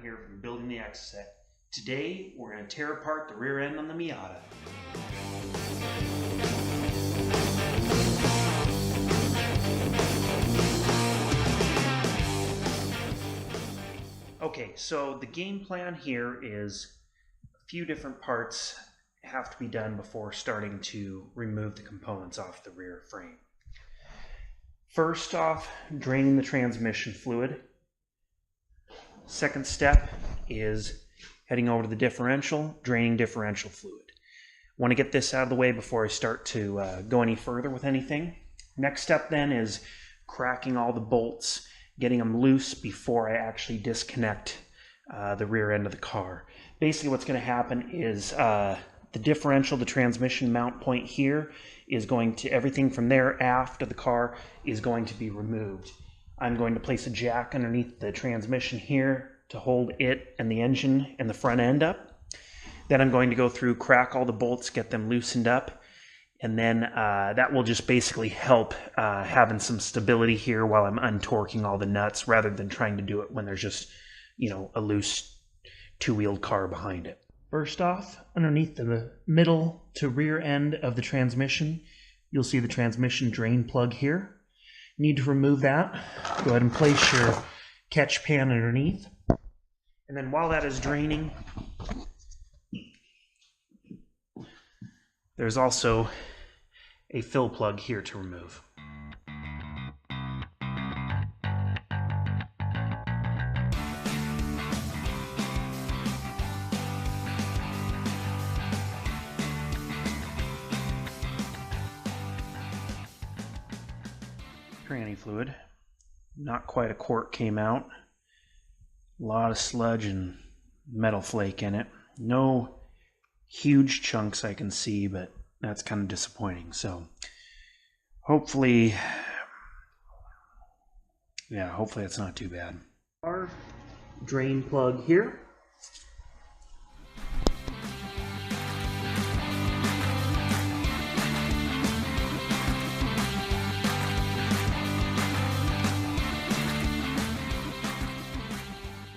here from Building the Exocet. Today we're going to tear apart the rear end on the Miata. Okay, so the game plan here is a few different parts have to be done before starting to remove the components off the rear frame. First off, draining the transmission fluid. Second step is heading over to the differential, draining differential fluid. Want to get this out of the way before I start to go any further with anything. Next step then is cracking all the bolts, getting them loose before I actually disconnect the rear end of the car. Basically what's going to happen is the differential, the transmission mount point here, is going to, everything from there aft of the car is going to be removed. I'm going to place a jack underneath the transmission here to hold it and the engine and the front end up. Then I'm going to go through, crack all the bolts, get them loosened up, and then that will just basically help having some stability here while I'm untorquing all the nuts, rather than trying to do it when there's just, a loose two-wheeled car behind it. First off, underneath the middle to rear end of the transmission, you'll see the transmission drain plug here. You need to remove that. Go ahead and place your catch pan underneath. And then while that is draining, there's also a fill plug here to remove. Tranny fluid, not quite a quart came out. A lot of sludge and metal flake in it. No huge chunks I can see, but that's kind of disappointing. So hopefully it's not too bad. Our drain plug here.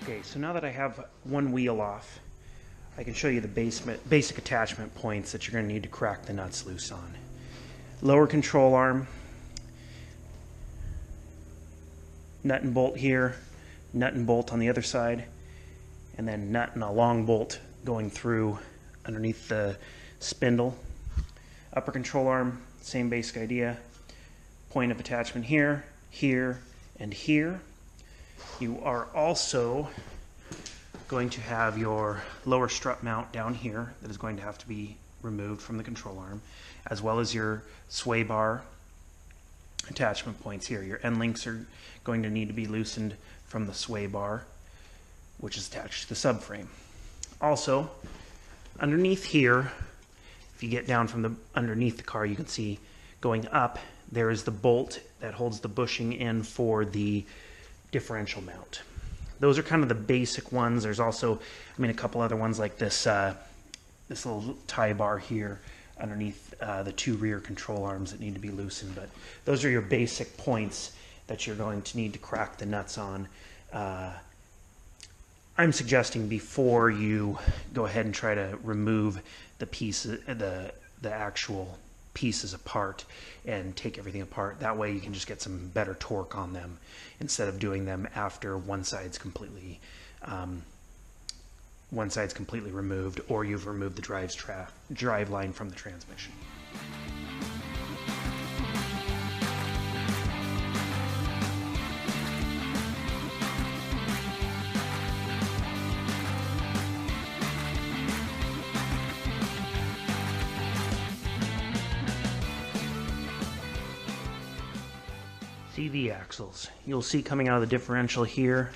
Okay, so now that I have one wheel off, I can show you the basic attachment points that you're going to need to crack the nuts loose on. Lower control arm, nut and bolt here, nut and bolt on the other side, and then nut and a long bolt going through underneath the spindle. Upper control arm, same basic idea. Point of attachment here, here, and here. You are also going to have your lower strut mount down here that is going to have to be removed from the control arm, as well as your sway bar attachment points here. Your end links are going to need to be loosened from the sway bar, which is attached to the subframe. Also, underneath here, if you get down from underneath the car, you can see going up, there is the bolt that holds the bushing in for the differential mount. Those are kind of the basic ones. There's also, a couple other ones like this this little tie bar here underneath the two rear control arms that need to be loosened. But those are your basic points that you're going to need to crack the nuts on. I'm suggesting before you go ahead and try to remove the pieces, the actual pieces apart and take everything apart. That way you can just get some better torque on them instead of doing them after one side's completely removed, or you've removed the drive line from the transmission. CV axles. You'll see coming out of the differential here,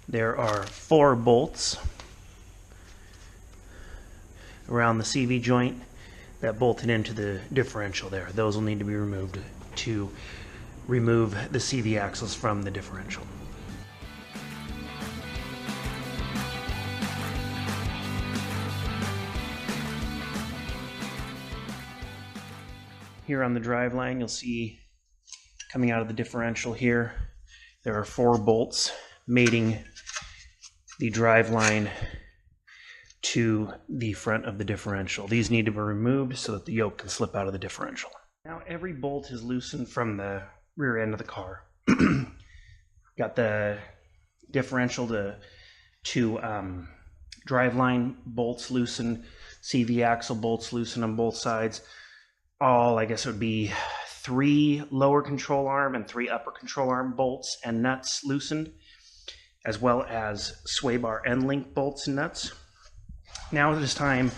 there are 4 bolts around the CV joint that bolted into the differential there. Those will need to be removed to remove the CV axles from the differential. Here on the driveline, you'll see coming out of the differential here, there are 4 bolts mating the driveline to the front of the differential. These need to be removed so that the yoke can slip out of the differential. Now every bolt is loosened from the rear end of the car. Got the differential to driveline bolts loosened, CV axle bolts loosened on both sides. All, I guess it would be 3 lower control arm and 3 upper control arm bolts and nuts loosened, as well as sway bar end link bolts and nuts. Now it is time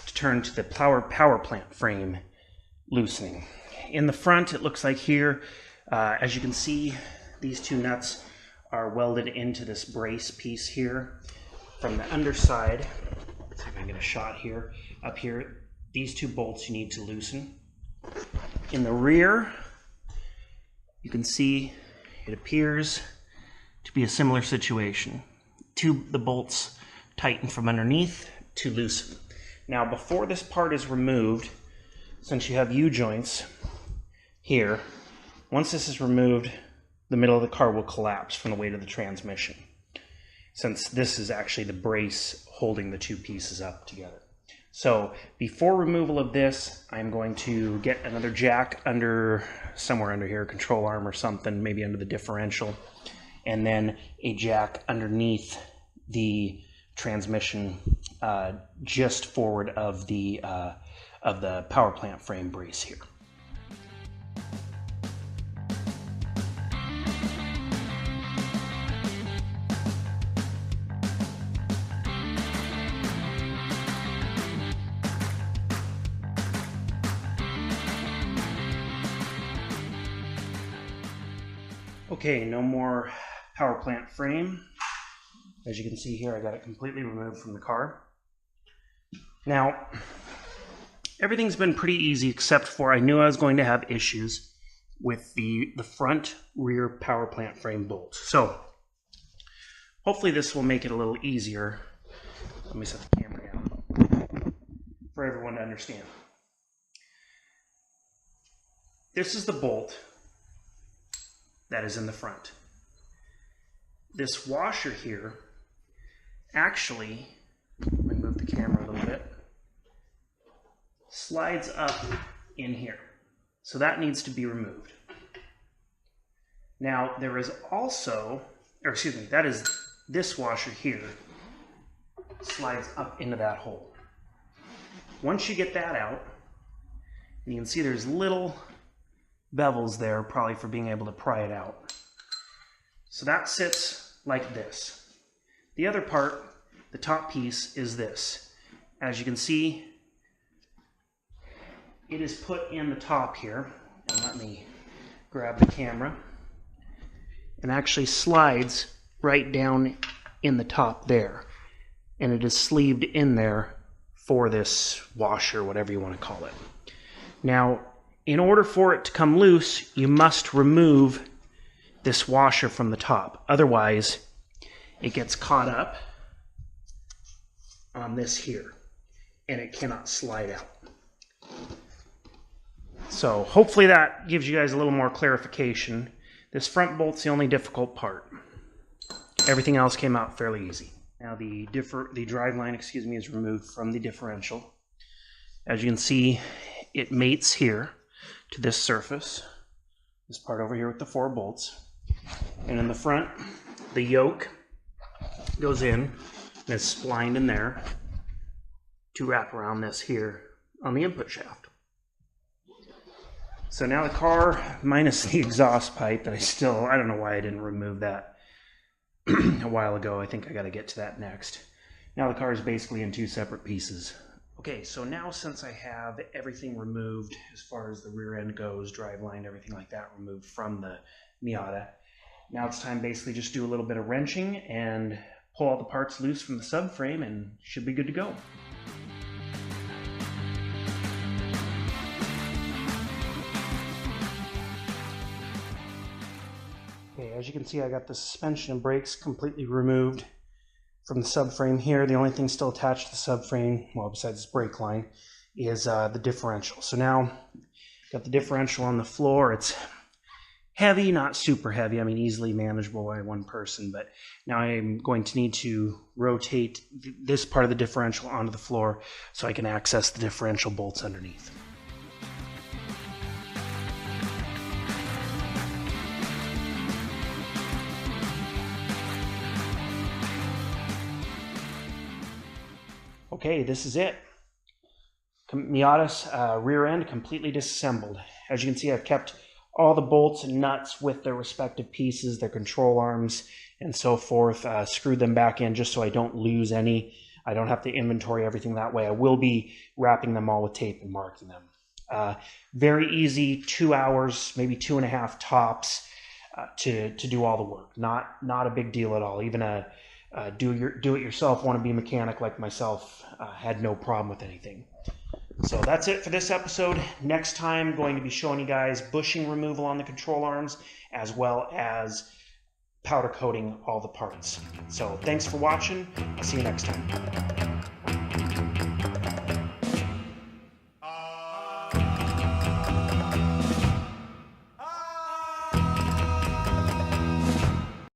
to turn to the power plant frame loosening. In the front, it looks like here, as you can see, these 2 nuts are welded into this brace piece here. From the underside, let's see if I can get a shot here, up here, these 2 bolts you need to loosen. In the rear, you can see it appears to be a similar situation. The bolts tighten from underneath to loosen. Now before this part is removed, since you have U-joints here, once this is removed, the middle of the car will collapse from the weight of the transmission, since this is actually the brace holding the 2 pieces up together. So before removal of this, I'm going to get another jack somewhere under here, control arm or something, maybe under the differential, and then a jack underneath the transmission just forward of the power plant frame brace here. Okay, no more power plant frame. As you can see here, I got it completely removed from the car. Now, everything's been pretty easy except for I knew I was going to have issues with the front rear power plant frame bolts. So, hopefully this will make it a little easier. Let me set the camera down for everyone to understand. This is the bolt that is in the front. This washer here actually, let me move the camera a little bit, slides up in here. So that needs to be removed. Now there is also, that is this washer here slides up into that hole. Once you get that out, and you can see there's little bevels there, probably for being able to pry it out. So that sits like this. The other part, the top piece, is this. As you can see, it is put in the top here. And let me grab the camera. And actually slides right down in the top there. And it is sleeved in there for this washer, whatever you want to call it. Now, in order for it to come loose, you must remove this washer from the top. Otherwise, it gets caught up on this here, and it cannot slide out. So hopefully that gives you guys a little more clarification. This front bolt's the only difficult part. Everything else came out fairly easy. Now the driveline, is removed from the differential. As you can see, it mates here to this surface, this part over here with the 4 bolts. And in the front, the yoke goes in and is splined in there to wrap around this here on the input shaft. So now the car, minus the exhaust pipe that I don't know why I didn't remove that a while ago. I think I got to get to that next. Now the car is basically in 2 separate pieces. Okay, so now since I have everything removed as far as the rear end goes, driveline, everything like that removed from the Miata, now it's time basically just do a little bit of wrenching and pull all the parts loose from the subframe and should be good to go. Okay, as you can see, I got the suspension and brakes completely removed from the subframe here. The only thing still attached to the subframe, well, besides this brake line, is the differential. So now, got the differential on the floor. It's heavy, not super heavy. I mean, easily manageable by one person, but now I'm going to need to rotate this part of the differential onto the floor so I can access the differential bolts underneath. Okay, this is it. Miata's rear end completely disassembled. As you can see, I've kept all the bolts and nuts with their respective pieces, their control arms, and so forth. Screwed them back in just so I don't lose any. I don't have to inventory everything that way. I will be wrapping them all with tape and marking them. Very easy, 2 hours, maybe 2.5 tops to do all the work. Not a big deal at all. Even a do-it-yourself wannabe mechanic like myself had no problem with anything. So that's it for this episode. Next time, going to be showing you guys bushing removal on the control arms, as well as powder coating all the parts. So thanks for watching. I'll see you next time.